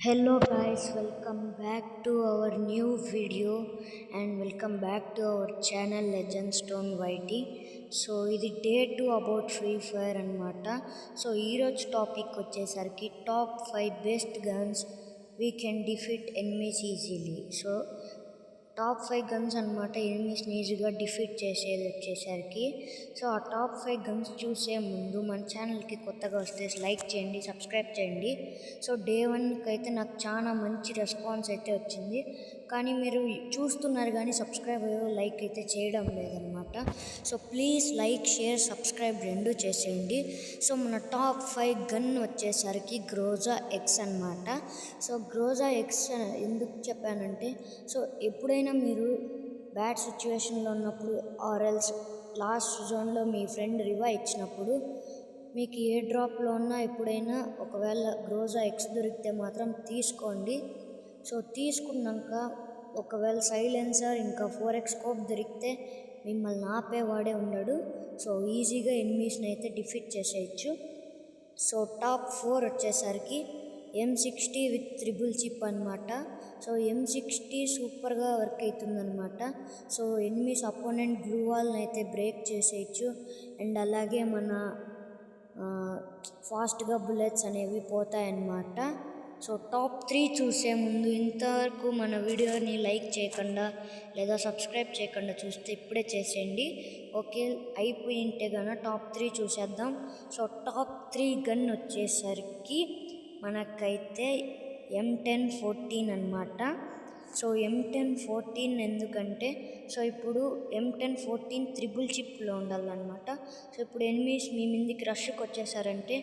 Hello guys, welcome back to our new video and welcome back to our channel Legendstone YT. So ఇది day 2 about Free fire అనమాట. So ఈరోజు topic వచ్చేసరికి top 5 best guns we can defeat enemies easily. So top 5 guns అనమాట ఎనిమీస్ని ఈజీగా defeat చేసేది వచ్చేసరికి. So ఆ top 5 guns చూసే ముందు మన ఛానల్కి కొత్తగా వస్తే లైక్ చేయండి, సబ్స్క్రైబ్ చేయండి. సో డే 1కి అయితే నాకు చాలా మంచి రెస్పాన్స్ అయితే వచ్చింది, కానీ మీరు చూస్తున్నారు కానీ సబ్స్క్రైబ్ లైక్ అయితే చేయడం లేదనమాట. So please like, share, subscribe రెండు చేసేయండి. సో మన టాప్ 5 గన్ వచ్చేసరికి గ్రోజా ఎక్స్ అనమాట. సో గ్రోజా ఎక్స్ ఎందుకు చెప్పానంటే, సో ఎప్పుడైనా మీరు బ్యాడ్ సిచ్యువేషన్లో ఉన్నప్పుడు ఆర్ఎల్స్ లాస్ట్ జోన్లో మీ ఫ్రెండ్ రివైవ్ ఇచ్చినప్పుడు మీకు ఏ డ్రాప్లో ఉన్నా ఎప్పుడైనా ఒకవేళ గ్రోజా ఎక్స్ దొరికితే మాత్రం తీసుకోండి. సో తీసుకున్నాక ఒకవేళ సైలెన్సర్ ఇంకా 4x స్కోప్ దొరికితే మిమ్మల్ని ఆపేవాడే ఉండడు. సో ఈజీగా ఎనిమీస్ని అయితే డిఫీట్ చేసేయచ్చు. సో టాప్ 4 వచ్చేసరికి M60 విత్ త్రిబుల్ చిప్ అనమాట. సో M60 సూపర్గా వర్క్ అవుతుందన్నమాట. సో ఎనిమీస్ అపోనెంట్ గ్లూ వాల్ని అయితే బ్రేక్ చేసేయచ్చు, అండ్ అలాగే మన ఫాస్ట్గా బుల్లెట్స్ అనేవి పోతాయన్నమాట. సో టాప్ 3 చూసే ముందు ఇంతవరకు మన వీడియోని లైక్ చేయకుండా లేదా సబ్స్క్రైబ్ చేయకుండా చూస్తే ఇప్పుడే చేసేయండి. ఓకే, అయిపోయి ఉంటే కనుక టాప్ 3 చూసేద్దాం. సో టాప్ 3 గన్ వచ్చేసరికి మనకైతే M1014 అనమాట. సో M1014 ఎందుకంటే, సో ఇప్పుడు M1014 త్రిబుల్ చిప్లో ఉండాలన్నమాట. సో ఇప్పుడు ఎనిమీస్ మీ ముందుకి రష్కి వచ్చేసారంటే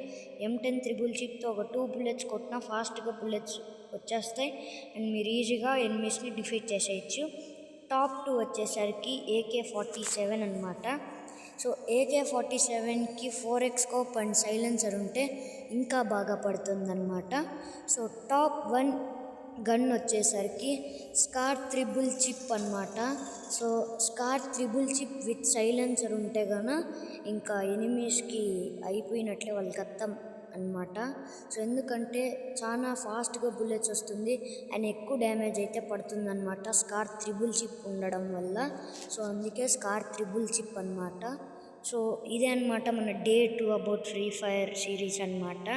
M10 త్రిబుల్ చిప్తో ఒక 2 బుల్లెట్స్ కొట్టినా ఫాస్ట్గా బుల్లెట్స్ వచ్చేస్తాయి, అండ్ మీరు ఈజీగా ఎనిమీస్ని డిఫీట్ చేసేయచ్చు. టాప్ 2 వచ్చేసరికి AK-47 అనమాట. సో AK-47కి 4x స్కోప్ అండ్ సైలెన్సర్ ఉంటే ఇంకా బాగా పడుతుందన్నమాట. సో టాప్ 1 గన్ వచ్చేసరికి స్కార్ త్రిబుల్ చిప్ అనమాట. So SCAR triple chip with silencer ఉంటే కనుక ఇంకా ఎనిమీస్కి అయిపోయినట్లే, వాళ్ళకి అర్థం అనమాట. సో ఎందుకంటే చాలా ఫాస్ట్గా బుల్లెట్స్ వస్తుంది అండ్ ఎక్కువ డ్యామేజ్ అయితే పడుతుందన్నమాట స్కార్ త్రిబుల్ చిప్ ఉండడం వల్ల. సో అందుకే స్కార్ త్రిబుల్ చిప్ అనమాట. సో ఇదే అనమాట మన day 2 about Free Fire series అనమాట.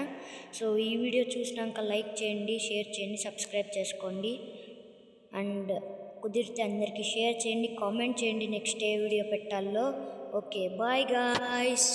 సో ఈ వీడియో చూసినాక లైక్ చేయండి, షేర్ చేయండి, సబ్స్క్రైబ్ చేసుకోండి, అండ్ కుదిరితే అందరికీ షేర్ చేయండి, కామెంట్ చేయండి నెక్స్ట్ ఏ వీడియో పెట్టాలో. Okay, bye guys.